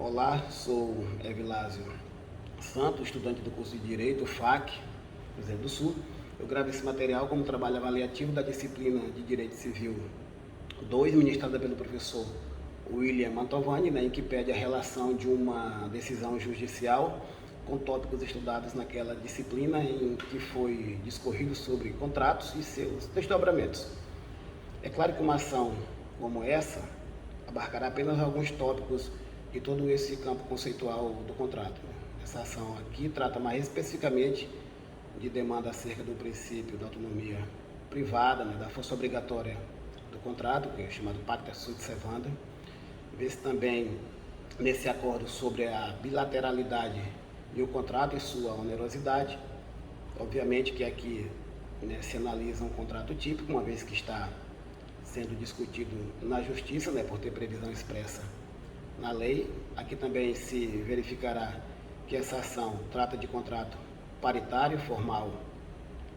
Olá, sou Evilásio Santos, estudante do curso de Direito, FAC, Rio Grande do Sul. Eu gravo esse material como trabalho avaliativo da disciplina de Direito Civil 2, ministrada pelo professor William Mantovani, em que pede a relação de uma decisão judicial com tópicos estudados naquela disciplina em que foi discorrido sobre contratos e seus desdobramentos. É claro que uma ação como essa abarcará apenas alguns tópicos de todo esse campo conceitual do contrato. Essa ação aqui trata mais especificamente de demanda acerca do princípio da autonomia privada, da força obrigatória do contrato, que é chamado Pacta Sunt Servanda. Vê-se também nesse acordo sobre a bilateralidade e o contrato e sua onerosidade. Obviamente que aqui se analisa um contrato típico, uma vez que está sendo discutido na justiça, por ter previsão expressa na lei. Aqui também se verificará que essa ação trata de contrato paritário, formal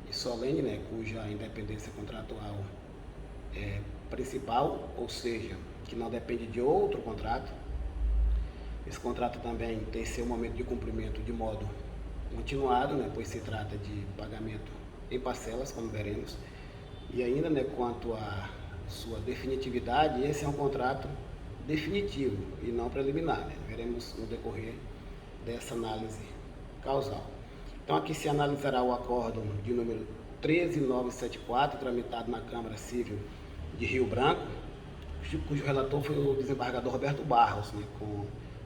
e solene, cuja independência contratual é principal, ou seja, que não depende de outro contrato. Esse contrato também tem seu momento de cumprimento de modo continuado, pois se trata de pagamento em parcelas, como veremos. E ainda, quanto à sua definitividade, esse é um contrato definitivo e não preliminar. Veremos no decorrer dessa análise causal. Então aqui se analisará o acórdão de número 13974, tramitado na Câmara Civil de Rio Branco, cujo relator foi o desembargador Roberto Barros, com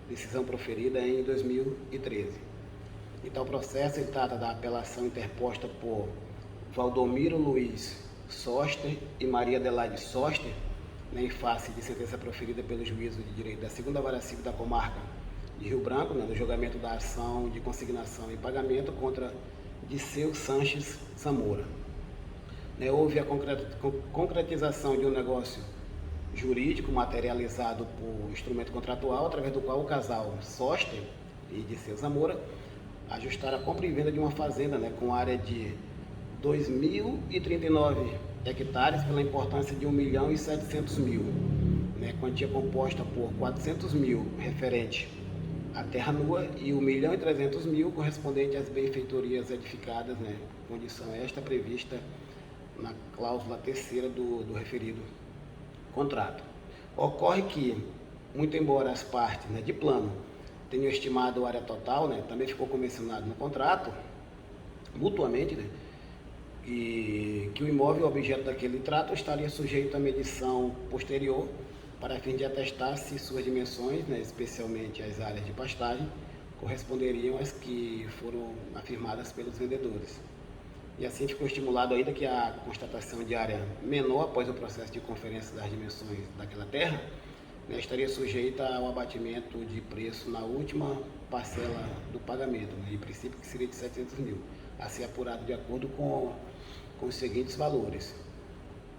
decisão proferida em 2013. Então o processo ele trata da apelação interposta por Valdomiro Luiz Soster e Maria Adelaide Soster, em face de sentença proferida pelo juízo de direito da 2ª Vara Civil da Comarca de Rio Branco, no julgamento da ação de consignação e pagamento contra Disseu Sanches Zamora. Houve a concretização de um negócio jurídico materializado por instrumento contratual, através do qual o casal Soster e Disseu Zamora ajustaram a compra e venda de uma fazenda com área de 2.039 hectares pela importância de 1.700.000, quantia composta por 400.000 referente à terra nua e 1.300.000 correspondente às benfeitorias edificadas, condição esta prevista na cláusula 3ª do referido contrato. Ocorre que, muito embora as partes de plano tenham estimado a área total, também ficou convencionado no contrato, mutuamente, e que o imóvel objeto daquele trato estaria sujeito à medição posterior para fim de atestar se suas dimensões, especialmente as áreas de pastagem, corresponderiam às que foram afirmadas pelos vendedores. E assim ficou estimulado ainda que a constatação de área menor após o processo de conferência das dimensões daquela terra estaria sujeita ao abatimento de preço na última parcela do pagamento, em princípio que seria de 700.000, a ser apurado de acordo com os seguintes valores: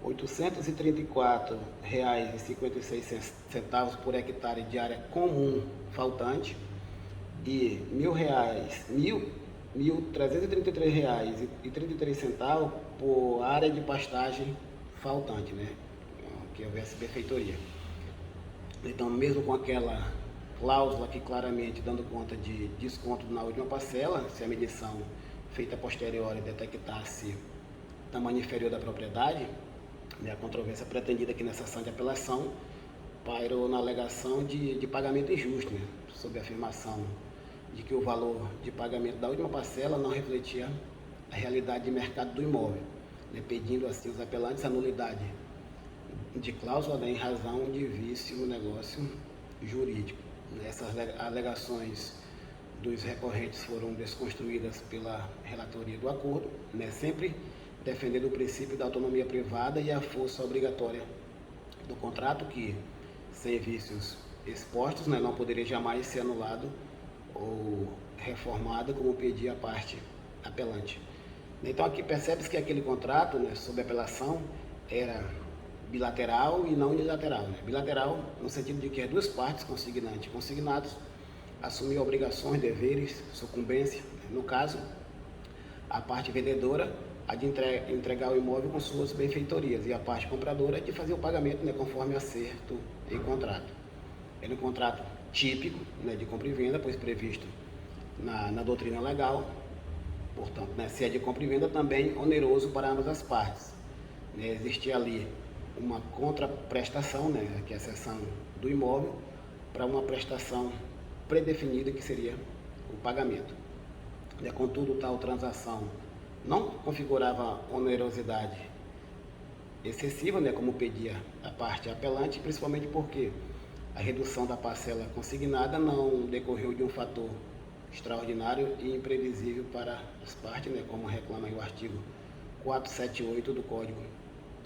R$ 834,56 por hectare de área comum faltante e R$ 1.333,33 por área de pastagem faltante, que houvesse benfeitoria. Então, mesmo com aquela cláusula aqui claramente dando conta de desconto na última parcela, se a medição feita posterior detectasse tamanho inferior da propriedade, a controvérsia pretendida aqui nessa ação de apelação pairou na alegação de pagamento injusto, sob a afirmação de que o valor de pagamento da última parcela não refletia a realidade de mercado do imóvel, pedindo assim os apelantes a nulidade de cláusula em razão de vício no negócio jurídico. Essas alegações dos recorrentes foram desconstruídas pela relatoria do acordo, sempre defendendo o princípio da autonomia privada e a força obrigatória do contrato, que, sem vícios expostos, não poderia jamais ser anulado ou reformado, como pedia a parte apelante. Então aqui percebe-se que aquele contrato, sob apelação, era bilateral e não unilateral. Bilateral no sentido de que as duas partes, consignante e consignados, assumiam obrigações, deveres, sucumbência. No caso, a parte vendedora a de entregar o imóvel com suas benfeitorias e a parte compradora de fazer o pagamento conforme acerto em contrato. era um contrato típico, né, de compra e venda, pois previsto na doutrina legal. Portanto, né, se é de compra e venda, também oneroso para ambas as partes. Né, existia ali uma contraprestação, né, que é a cessão do imóvel, para uma prestação predefinida, que seria o pagamento. Né, contudo, tal transação não configurava onerosidade excessiva, né, como pedia a parte apelante, principalmente porque a redução da parcela consignada não decorreu de um fator extraordinário e imprevisível para as partes, né, como reclama o artigo 478 do Código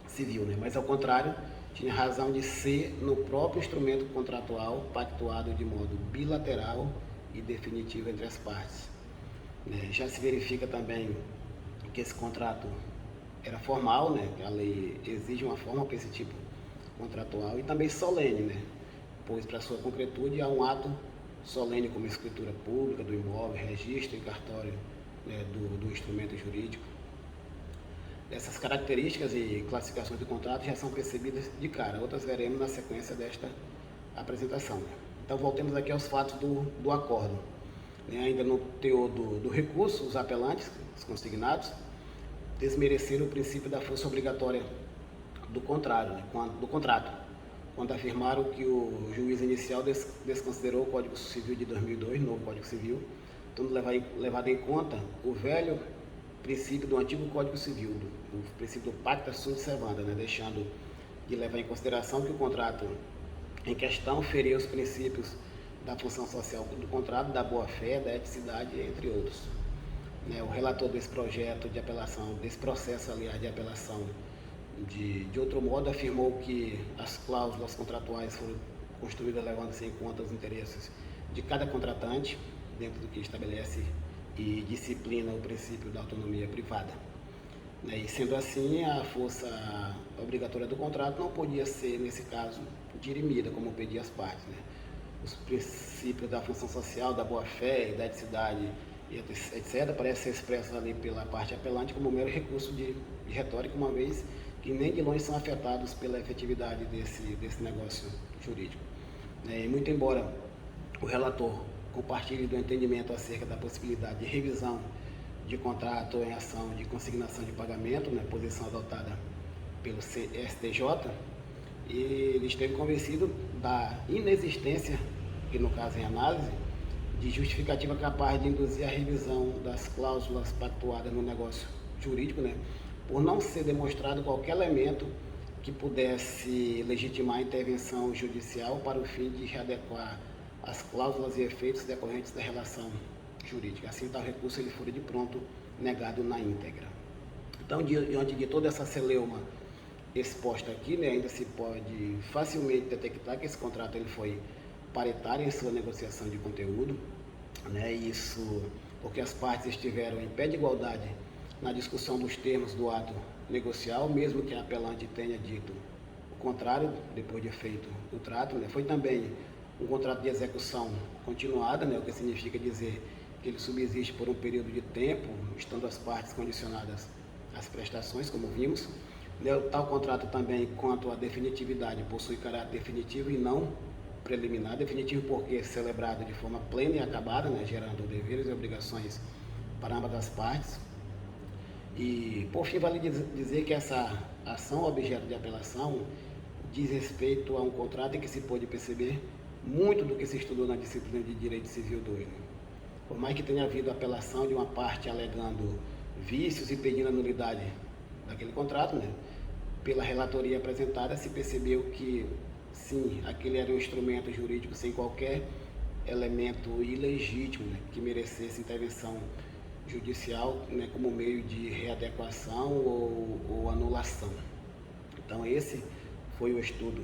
Civil, né, mas ao contrário, tinha razão de ser no próprio instrumento contratual pactuado de modo bilateral e definitivo entre as partes. Né. Já se verifica também que esse contrato era formal, né, que a lei exige uma forma para esse tipo contratual, e também solene, né, pois para sua concretude há um ato solene como escritura pública do imóvel, registro em cartório, né, do instrumento jurídico. Essas características e classificações do contrato já são percebidas de cara, outras veremos na sequência desta apresentação. Então voltemos aqui aos fatos do acordo. Ainda no teor do recurso, os apelantes, os consignados, desmereceram o princípio da força obrigatória do contrato, quando afirmaram que o juiz inicial desconsiderou o Código Civil de 2002, novo Código Civil, tendo levado em conta o velho princípio do antigo Código Civil, o princípio do pacta sunt servanda, né, deixando de levar em consideração que o contrato em questão feria os princípios da função social do contrato, da boa-fé, da eticidade, entre outros. O relator desse projeto de apelação, desse processo, aliás, de apelação, de outro modo, afirmou que as cláusulas contratuais foram construídas levando-se em conta os interesses de cada contratante, dentro do que estabelece e disciplina o princípio da autonomia privada. E sendo assim, a força obrigatória do contrato não podia ser, nesse caso, dirimida, como pediam as partes. Os princípios da função social, da boa-fé, da eticidade, etc., parece ser expressos ali pela parte apelante como mero recurso de retórica, uma vez que nem de longe são afetados pela efetividade desse negócio jurídico. E muito embora o relator compartilhe do entendimento acerca da possibilidade de revisão de contrato em ação de consignação de pagamento, posição adotada pelo STJ, e ele esteve convencido da inexistência, que no caso em análise, de justificativa capaz de induzir a revisão das cláusulas pactuadas no negócio jurídico, por não ser demonstrado qualquer elemento que pudesse legitimar a intervenção judicial para o fim de readequar as cláusulas e efeitos decorrentes da relação jurídica. Assim, tal recurso ele fora de pronto negado na íntegra. Então, diante de toda essa celeuma exposta aqui, ainda se pode facilmente detectar que esse contrato ele foi paritário em sua negociação de conteúdo, isso porque as partes estiveram em pé de igualdade na discussão dos termos do ato negocial, mesmo que a apelante tenha dito o contrário depois de feito o trato. Foi também um contrato de execução continuada, o que significa dizer que ele subsiste por um período de tempo, estando as partes condicionadas às prestações, como vimos. Tal contrato também, quanto à definitividade, possui caráter definitivo e não preliminar. Definitivo porque é celebrado de forma plena e acabada, gerando deveres e obrigações para ambas as partes. E, por fim, vale dizer que essa ação objeto de apelação diz respeito a um contrato em que se pode perceber muito do que se estudou na disciplina de Direito Civil 2. Por mais que tenha havido apelação de uma parte alegando vícios e pedindo a nulidade daquele contrato, pela relatoria apresentada se percebeu que, sim, aquele era um instrumento jurídico sem qualquer elemento ilegítimo, que merecesse intervenção judicial, como meio de readequação ou anulação. Então, esse foi o estudo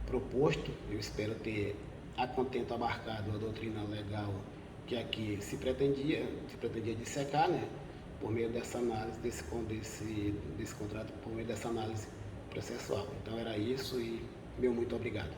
proposto. Eu espero ter a contento abarcado a doutrina legal que aqui se pretendia dissecar, por meio dessa análise desse contrato, por meio dessa análise processual. Então era isso e meu muito obrigado.